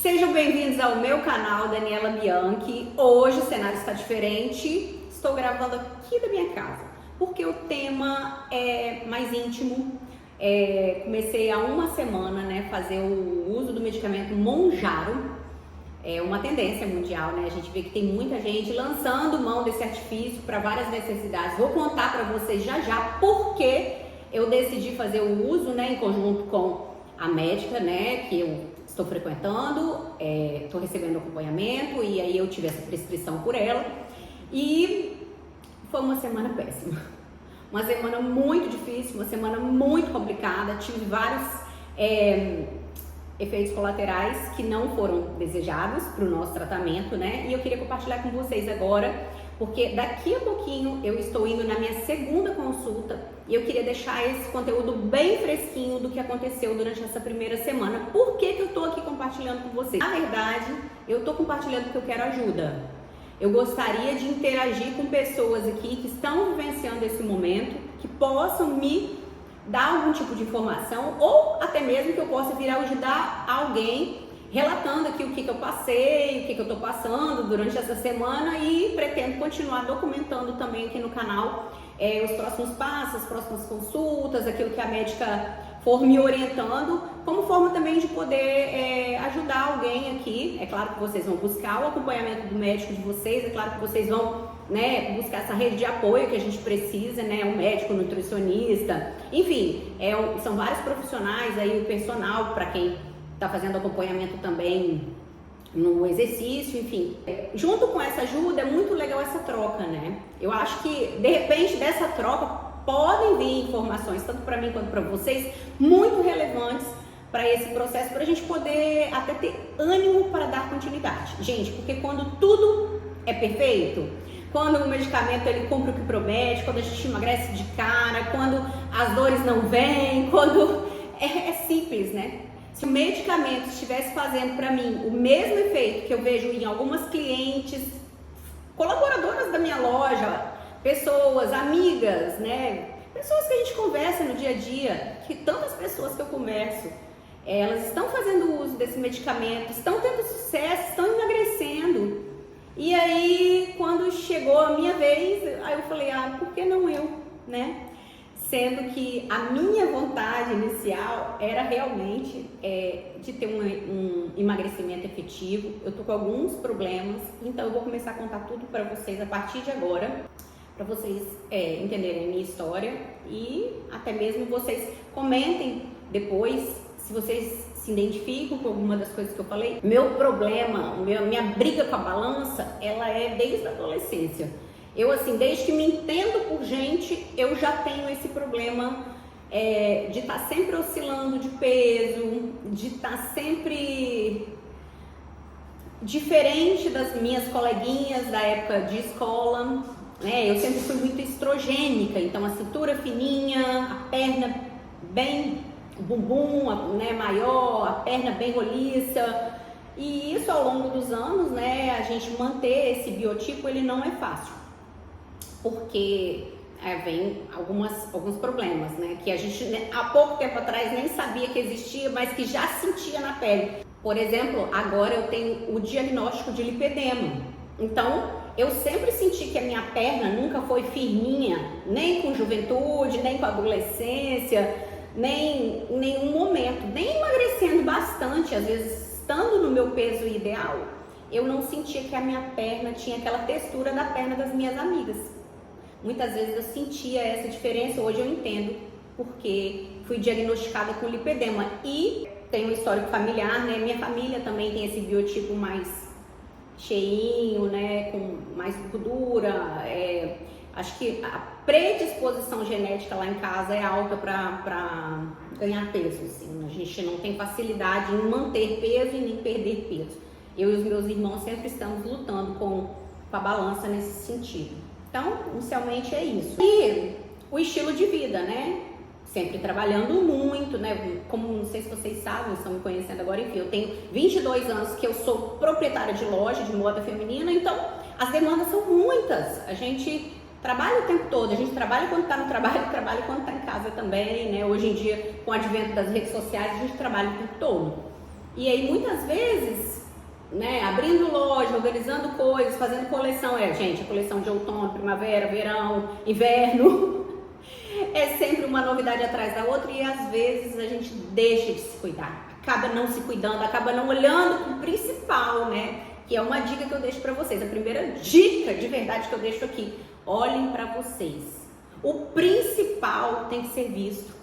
Sejam bem-vindos ao meu canal, Daniela Bianchi. Hoje o cenário está diferente, estou gravando aqui da minha casa, porque o tema é mais íntimo. Comecei há uma semana, fazer o uso do medicamento Mounjaro. É uma tendência mundial, A gente vê que tem muita gente lançando mão desse artifício para várias necessidades. Vou contar para vocês já por que eu decidi fazer o uso, em conjunto com a médica, que eu estou frequentando, estou recebendo acompanhamento e aí eu tive essa prescrição por ela e foi uma semana péssima, uma semana muito difícil, uma semana muito complicada, tive vários efeitos colaterais que não foram desejados para o nosso tratamento, e eu queria compartilhar com vocês agora, porque daqui a pouquinho eu estou indo na minha segunda consulta e eu queria deixar esse conteúdo bem fresquinho do que aconteceu durante essa primeira semana. Por que eu estou aqui compartilhando com vocês? Na verdade, eu estou compartilhando porque eu quero ajuda. Eu gostaria de interagir com pessoas aqui que estão vivenciando esse momento, que possam me dar algum tipo de informação ou até mesmo que eu possa vir a ajudar alguém relatando aqui o que eu passei, o que eu estou passando durante essa semana e pretendo continuar documentando também aqui no canal os próximos passos, as próximas consultas, aquilo que a médica for me orientando, como forma também de poder ajudar alguém aqui. É claro que vocês vão buscar o acompanhamento do médico de vocês, é claro que vocês vão buscar essa rede de apoio que a gente precisa, um médico, um nutricionista, enfim, são vários profissionais aí, o personal para quem está fazendo acompanhamento também no exercício, enfim. Junto com essa ajuda é muito legal essa troca, Eu acho que de repente dessa troca podem vir informações, tanto para mim quanto para vocês, muito relevantes para esse processo, para a gente poder até ter ânimo para dar continuidade. Gente, porque quando tudo é perfeito, quando o medicamento ele cumpre o que promete, quando a gente emagrece de cara, quando as dores não vêm, quando é simples, Se o medicamento estivesse fazendo para mim o mesmo efeito que eu vejo em algumas clientes, colaboradoras da minha loja, pessoas, amigas, pessoas que a gente conversa no dia a dia, que tantas pessoas que eu converso, elas estão fazendo uso desse medicamento, estão tendo sucesso, estão emagrecendo. E aí, quando chegou a minha vez, aí eu falei, por que não eu, Sendo que a minha vontade inicial era realmente de ter um emagrecimento efetivo. Eu tô com alguns problemas, então eu vou começar a contar tudo para vocês a partir de agora, para vocês entenderem a minha história e até mesmo vocês comentem depois se vocês se identificam com alguma das coisas que eu falei. Meu problema, minha briga com a balança, ela é desde a adolescência. Eu, desde que me entendo por gente, eu já tenho esse problema de estar sempre oscilando de peso, de estar sempre diferente das minhas coleguinhas da época de escola, Eu sempre fui muito estrogênica, então a cintura fininha, a perna bem, o bumbum, maior, a perna bem roliça. E isso ao longo dos anos, a gente manter esse biotipo, ele não é fácil. Porque vem alguns problemas, que a gente há pouco tempo atrás nem sabia que existia, mas que já sentia na pele. Por exemplo, agora eu tenho o diagnóstico de lipedema. Então, eu sempre senti que a minha perna nunca foi firminha, nem com juventude, nem com adolescência, nem em nenhum momento, nem emagrecendo bastante, às vezes estando no meu peso ideal, eu não sentia que a minha perna tinha aquela textura da perna das minhas amigas. Muitas vezes eu sentia essa diferença, hoje eu entendo porque fui diagnosticada com lipedema e tenho um histórico familiar, Minha família também tem esse biotipo mais cheinho, com mais gordura. Acho que a predisposição genética lá em casa é alta para ganhar peso, A gente não tem facilidade em manter peso e nem perder peso. Eu e os meus irmãos sempre estamos lutando com a balança nesse sentido. Então, inicialmente é isso. E o estilo de vida, Sempre trabalhando muito, Como não sei se vocês sabem, estão me conhecendo agora, enfim, eu tenho 22 anos que eu sou proprietária de loja de moda feminina, então as demandas são muitas. A gente trabalha o tempo todo, a gente trabalha quando está no trabalho, trabalha quando está em casa também, Hoje em dia, com o advento das redes sociais, a gente trabalha o tempo todo. E aí, muitas vezes, né, abrindo loja, organizando coisas, fazendo coleção. Gente, a coleção de outono, primavera, verão, inverno. É sempre uma novidade atrás da outra e às vezes a gente deixa de se cuidar. Acaba não se cuidando, acaba não olhando o principal, né? Que é uma dica que eu deixo pra vocês. A primeira dica de verdade que eu deixo aqui. Olhem pra vocês. O principal tem que ser visto.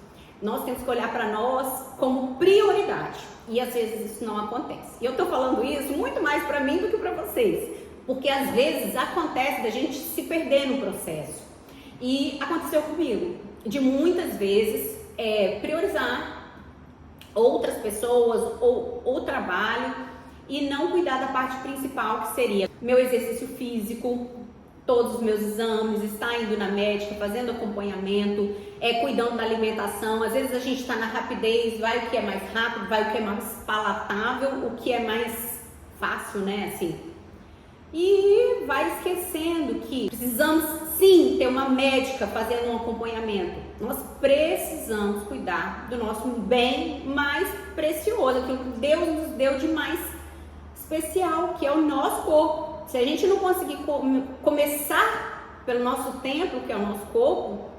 Nós temos que olhar pra nós como prioridade. E às vezes isso não acontece. E eu tô falando isso muito mais pra mim do que pra vocês. Porque às vezes acontece da gente se perder no processo. E aconteceu comigo. De muitas vezes priorizar outras pessoas ou o trabalho e não cuidar da parte principal, que seria meu exercício físico, todos os meus exames, estar indo na médica, fazendo acompanhamento, cuidando da alimentação. Às vezes a gente está na rapidez, vai o que é mais rápido, vai o que é mais palatável, o que é mais fácil, né, assim. E vai esquecendo que precisamos sim ter uma médica fazendo um acompanhamento. Nós precisamos cuidar do nosso bem mais precioso, aquilo que Deus nos deu de mais especial, que é o nosso corpo. Se a gente não conseguir começar pelo nosso templo, que é o nosso corpo,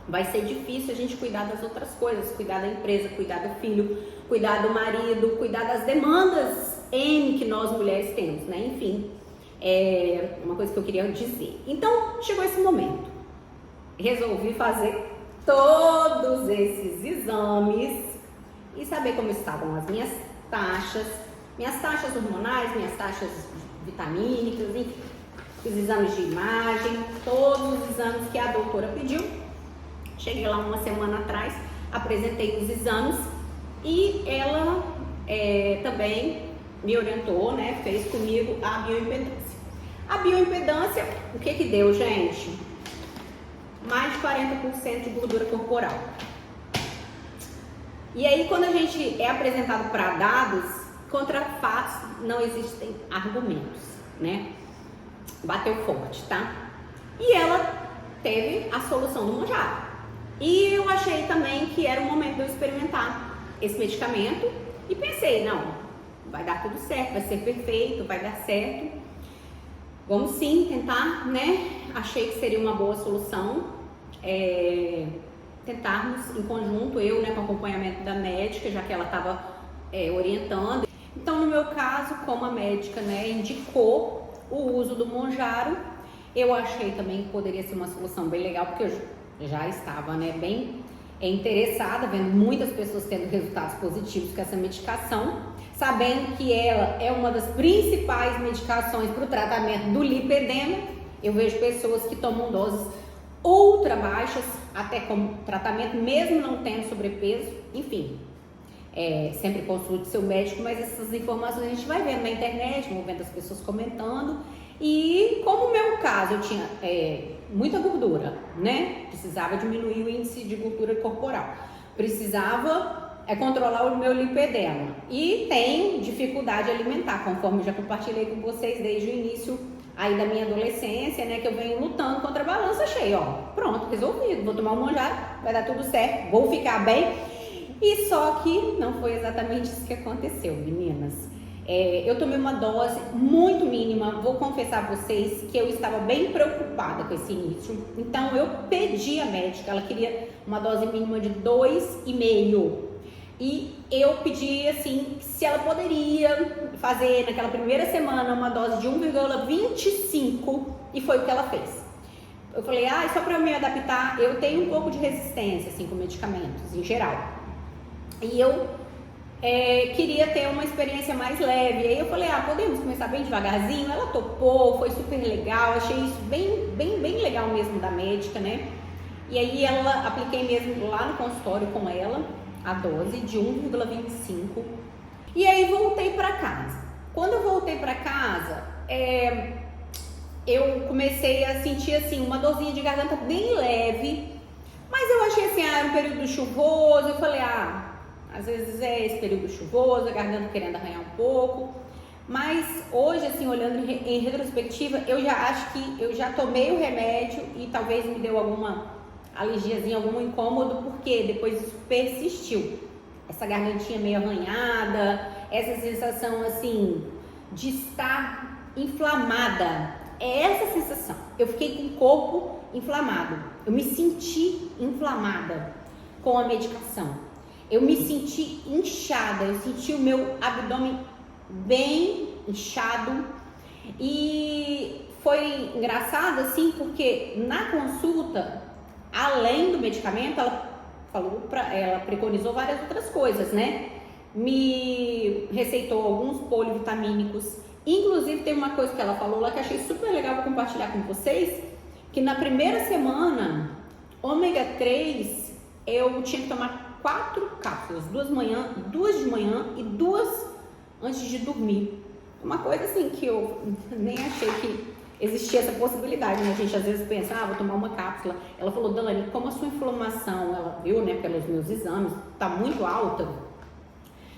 vai ser difícil a gente cuidar das outras coisas, cuidar da empresa, cuidar do filho, cuidar do marido, cuidar das demandas N que nós mulheres temos, né? Enfim. É uma coisa que eu queria dizer. Então, chegou esse momento. Resolvi fazer todos esses exames e saber como estavam as minhas taxas hormonais, minhas taxas vitamínicas, enfim, os exames de imagem, todos os exames que a doutora pediu. Cheguei lá uma semana atrás, apresentei os exames e ela também me orientou, né, fez comigo a bioimpedância. A bioimpedância, o que deu, gente? Mais de 40% de gordura corporal. E aí, quando a gente é apresentado para dados, contra fatos não existem argumentos, né? Bateu forte, tá? E ela teve a solução do Mounjaro. E eu achei também que era o momento de eu experimentar esse medicamento e pensei, não, vai dar tudo certo, vai ser perfeito, vai dar certo. Vamos sim tentar, né? Achei que seria uma boa solução tentarmos em conjunto, eu, né, com acompanhamento da médica, já que ela estava orientando. Então, no meu caso, como a médica, né, indicou o uso do Mounjaro, eu achei também que poderia ser uma solução bem legal, porque eu já estava, né, bem interessada, vendo muitas pessoas tendo resultados positivos com essa medicação, sabendo que ela é uma das principais medicações para o tratamento do lipedema. Eu vejo pessoas que tomam doses ultra baixas, até como tratamento, mesmo não tendo sobrepeso, enfim. Sempre consulte seu médico, mas essas informações a gente vai vendo na internet, vamos vendo as pessoas comentando. E como o meu caso, eu tinha muita gordura, né? Precisava diminuir o índice de gordura corporal. Precisava controlar o meu lipedema. E tenho dificuldade alimentar, conforme já compartilhei com vocês desde o início aí da minha adolescência, né? Que eu venho lutando contra a balança, achei, ó, pronto, resolvido. Vou tomar um Mounjaro, vai dar tudo certo, vou ficar bem. E só que não foi exatamente isso que aconteceu, meninas. Eu tomei uma dose muito mínima, vou confessar a vocês que eu estava bem preocupada com esse início. Então eu pedi à médica, ela queria uma dose mínima de 2,5. E eu pedi assim, se ela poderia fazer naquela primeira semana uma dose de 1,25 e foi o que ela fez. Eu falei, só para eu me adaptar, eu tenho um pouco de resistência assim, com medicamentos em geral. E eu queria ter uma experiência mais leve. E aí eu falei, podemos começar bem devagarzinho? Ela topou, foi super legal, achei isso bem legal mesmo da médica, né? E aí apliquei mesmo lá no consultório com ela a dose de 1,25 e aí voltei para casa. Quando eu voltei para casa, eu comecei a sentir assim uma dorzinha de garganta bem leve, mas eu achei assim, era um período chuvoso. Eu falei, às vezes é esse período chuvoso, a garganta querendo arranhar um pouco. Mas hoje, assim, olhando em retrospectiva, eu já acho que eu já tomei o remédio e talvez me deu alguma alergiazinha, algum incômodo, porque depois isso persistiu. Essa gargantinha meio arranhada, essa sensação assim de estar inflamada. É essa sensação. Eu fiquei com o corpo inflamado. Eu me senti inflamada com a medicação. Eu me senti inchada. Eu senti o meu abdômen bem inchado. E foi engraçado assim, porque na consulta, além do medicamento, ela preconizou várias outras coisas, né? Me receitou alguns polivitamínicos. Inclusive tem uma coisa que ela falou lá que achei super legal para compartilhar com vocês, que na primeira semana, ômega 3, eu tinha que tomar 4 cápsulas, 2 de manhã e 2 antes de dormir. Uma coisa assim que eu nem achei que existia essa possibilidade, né? A gente às vezes pensa, vou tomar uma cápsula. Ela falou, Dani, como a sua inflamação, ela viu, né, pelos meus exames, tá muito alta,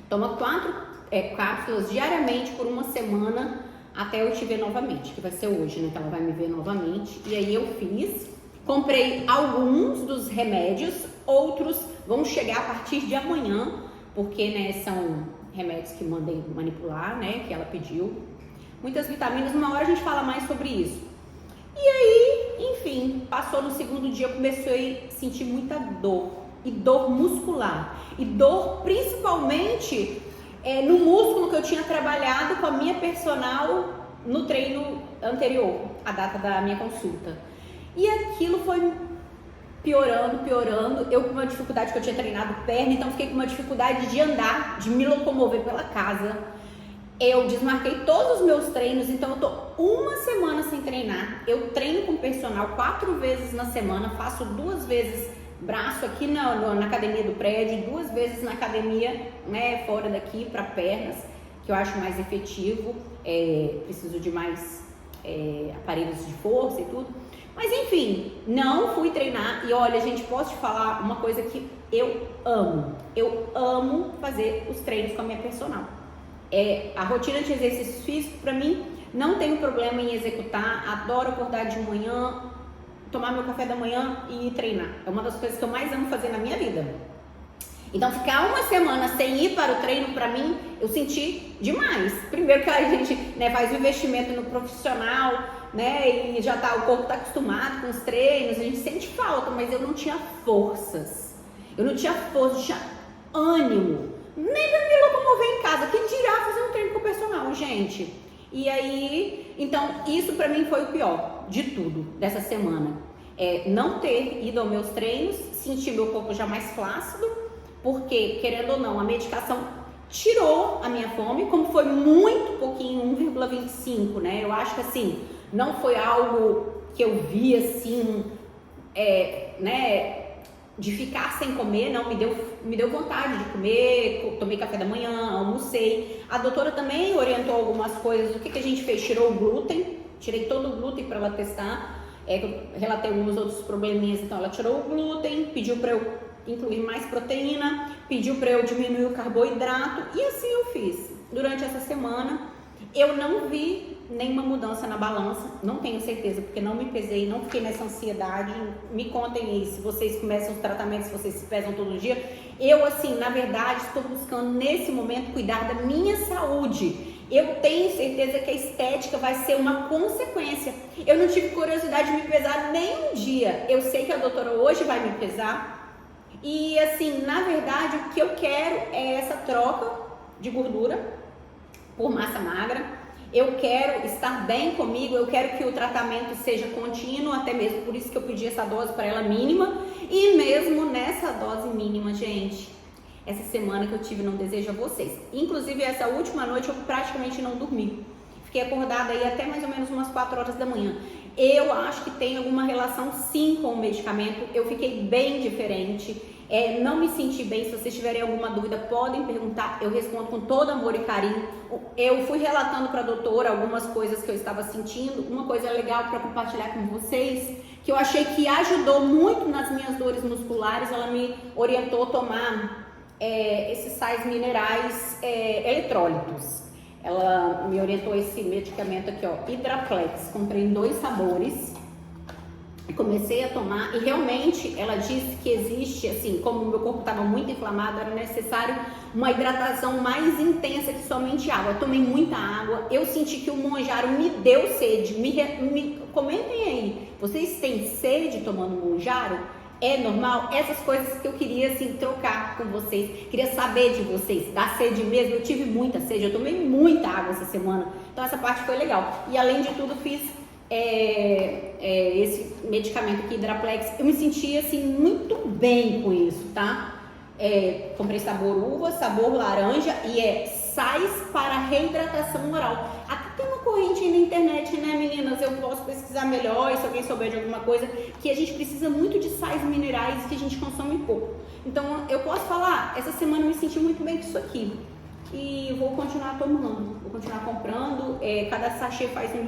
toma 4 cápsulas diariamente por uma semana até eu te ver novamente, que vai ser hoje, né, que ela vai me ver novamente. E aí eu fiz, comprei alguns dos remédios, outros vão chegar a partir de amanhã, porque, né, são remédios que mandei manipular, né, que ela pediu. Muitas vitaminas, uma hora a gente fala mais sobre isso. E aí, enfim, passou no segundo dia, eu comecei a sentir muita dor, e dor muscular, e dor principalmente no músculo que eu tinha trabalhado com a minha personal no treino anterior, a data da minha consulta. E aquilo foi piorando, eu com uma dificuldade que eu tinha treinado perna, então fiquei com uma dificuldade de andar, de me locomover pela casa. Eu desmarquei todos os meus treinos, então eu tô uma semana sem treinar. Eu treino com personal 4 vezes na semana, faço 2 vezes braço aqui na academia do prédio, 2 vezes na academia, né, fora daqui para pernas, que eu acho mais efetivo. Preciso de mais aparelhos de força e tudo. Mas enfim, não fui treinar. E olha, gente, posso te falar uma coisa que eu amo. Eu amo fazer os treinos com a minha personal. A rotina de exercício físico, pra mim, não tenho problema em executar. Adoro acordar de manhã, tomar meu café da manhã e ir treinar. É uma das coisas que eu mais amo fazer na minha vida. Então, ficar uma semana sem ir para o treino, pra mim, eu senti demais. Primeiro que a gente, né, faz o investimento no profissional, né, e o corpo tá acostumado com os treinos, a gente sente falta, mas eu não tinha forças. Eu não tinha ânimo, nem pra me locomover em casa, que dirá fazer um treino com o personal, gente. E aí, então, isso pra mim foi o pior de tudo dessa semana. Não ter ido aos meus treinos, sentir meu corpo já mais flácido, porque, querendo ou não, a medicação tirou a minha fome, como foi muito pouquinho, 1,25, né? Eu acho que assim, não foi algo que eu vi assim, né, de ficar sem comer, não, me deu vontade de comer, tomei café da manhã, almocei. A doutora também orientou algumas coisas. O que a gente fez? Tirou o glúten, tirei todo o glúten para ela testar. Relatei alguns outros probleminhas, então ela tirou o glúten, pediu para eu incluir mais proteína, pediu para eu diminuir o carboidrato, e assim eu fiz. Durante essa semana, eu não vi nenhuma mudança na balança, não tenho certeza, porque não me pesei, não fiquei nessa ansiedade. Me contem aí, se vocês começam os tratamentos, se vocês se pesam todo dia. Eu, assim, na verdade, estou buscando nesse momento cuidar da minha saúde. Eu tenho certeza que a estética vai ser uma consequência. Eu não tive curiosidade de me pesar nem um dia. Eu sei que a doutora hoje vai me pesar. E assim, na verdade, o que eu quero é essa troca de gordura por massa magra. Eu quero estar bem comigo, eu quero que o tratamento seja contínuo, até mesmo por isso que eu pedi essa dose para ela mínima. E mesmo nessa dose mínima, gente, essa semana que eu tive não desejo a vocês. Inclusive, essa última noite eu praticamente não dormi. Fiquei acordada aí até mais ou menos umas 4 horas da manhã. Eu acho que tem alguma relação sim com o medicamento. Eu fiquei bem diferente. Não me senti bem. Se vocês tiverem alguma dúvida, podem perguntar. Eu respondo com todo amor e carinho. Eu fui relatando para a doutora algumas coisas que eu estava sentindo. Uma coisa legal para compartilhar com vocês, que eu achei que ajudou muito nas minhas dores musculares. Ela me orientou a tomar esses sais minerais eletrólitos. Ela me orientou esse medicamento aqui, ó, Hidraflex. Comprei em 2 sabores. comecei a tomar e realmente ela disse que existe, assim, como o meu corpo estava muito inflamado, era necessário uma hidratação mais intensa que somente água. Eu tomei muita água, eu senti que o monjaro me deu sede. Comentem aí, vocês têm sede tomando monjaro? É normal? Essas coisas que eu queria, assim, trocar com vocês, queria saber de vocês, dá sede mesmo? Eu tive muita sede, eu tomei muita água essa semana, então essa parte foi legal. E além de tudo fiz esse medicamento aqui, Hidraplex. Eu me senti assim muito bem com isso, tá? Comprei sabor uva, sabor laranja e sais para reidratação oral. Até tem uma corrente aí na internet, né, meninas? Eu posso pesquisar melhor e se alguém souber de alguma coisa, que a gente precisa muito de sais minerais que a gente consome pouco. Então eu posso falar, essa semana eu me senti muito bem com isso aqui. E vou continuar tomando, vou continuar comprando. Cada sachê faz um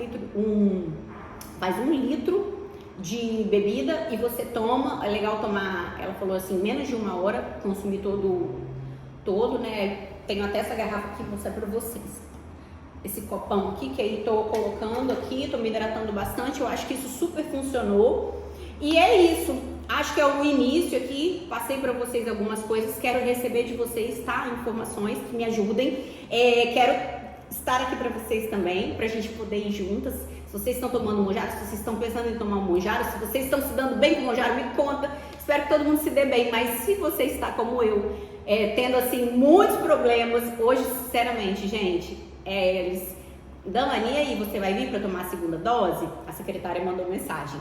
litro de bebida e você toma. É legal tomar, ela falou assim, menos de 1 hora, consumir todo, né? Tenho até essa garrafa aqui, vou mostrar pra vocês. Esse copão aqui, que aí tô colocando aqui, tô me hidratando bastante. Eu acho que isso super funcionou. E é isso. Acho que é o início aqui, passei para vocês algumas coisas, quero receber de vocês, tá? Informações que me ajudem. Quero estar aqui para vocês também, pra gente poder ir juntas. Se vocês estão tomando monjaro, se vocês estão pensando em tomar um monjaro, se vocês estão se dando bem com o monjaro, me conta. Espero que todo mundo se dê bem, mas se você está como eu, tendo assim muitos problemas, hoje, sinceramente, gente, eles dão mania aí, você vai vir para tomar a segunda dose? A secretária mandou mensagem.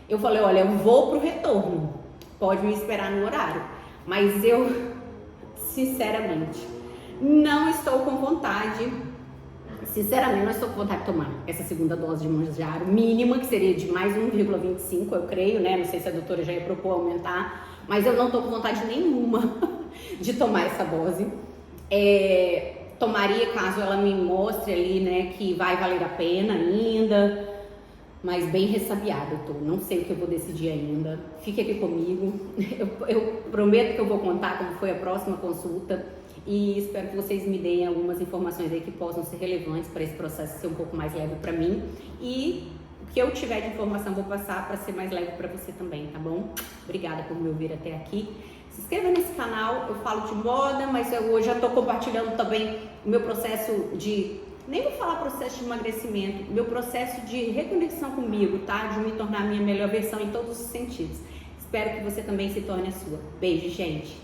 Eu falei, olha, eu vou pro retorno, pode me esperar no horário, mas eu, sinceramente, não estou com vontade, não estou com vontade de tomar essa segunda dose de monjaro, mínima, que seria de mais 1,25, eu creio, né, não sei se a doutora já ia propor aumentar, mas eu não estou com vontade nenhuma de tomar essa dose. Tomaria caso ela me mostre ali, né, que vai valer a pena ainda, mas bem ressabiada eu tô, não sei o que eu vou decidir ainda. Fique aqui comigo, eu prometo que eu vou contar como foi a próxima consulta e espero que vocês me deem algumas informações aí que possam ser relevantes para esse processo ser um pouco mais leve para mim, e o que eu tiver de informação vou passar para ser mais leve para você também, tá bom? Obrigada por me ouvir até aqui. Se inscreva nesse canal, eu falo de moda, mas eu já estou compartilhando também o meu processo de... Nem vou falar processo de emagrecimento, meu processo de reconexão comigo, tá? De me tornar a minha melhor versão em todos os sentidos. Espero que você também se torne a sua. Beijo, gente!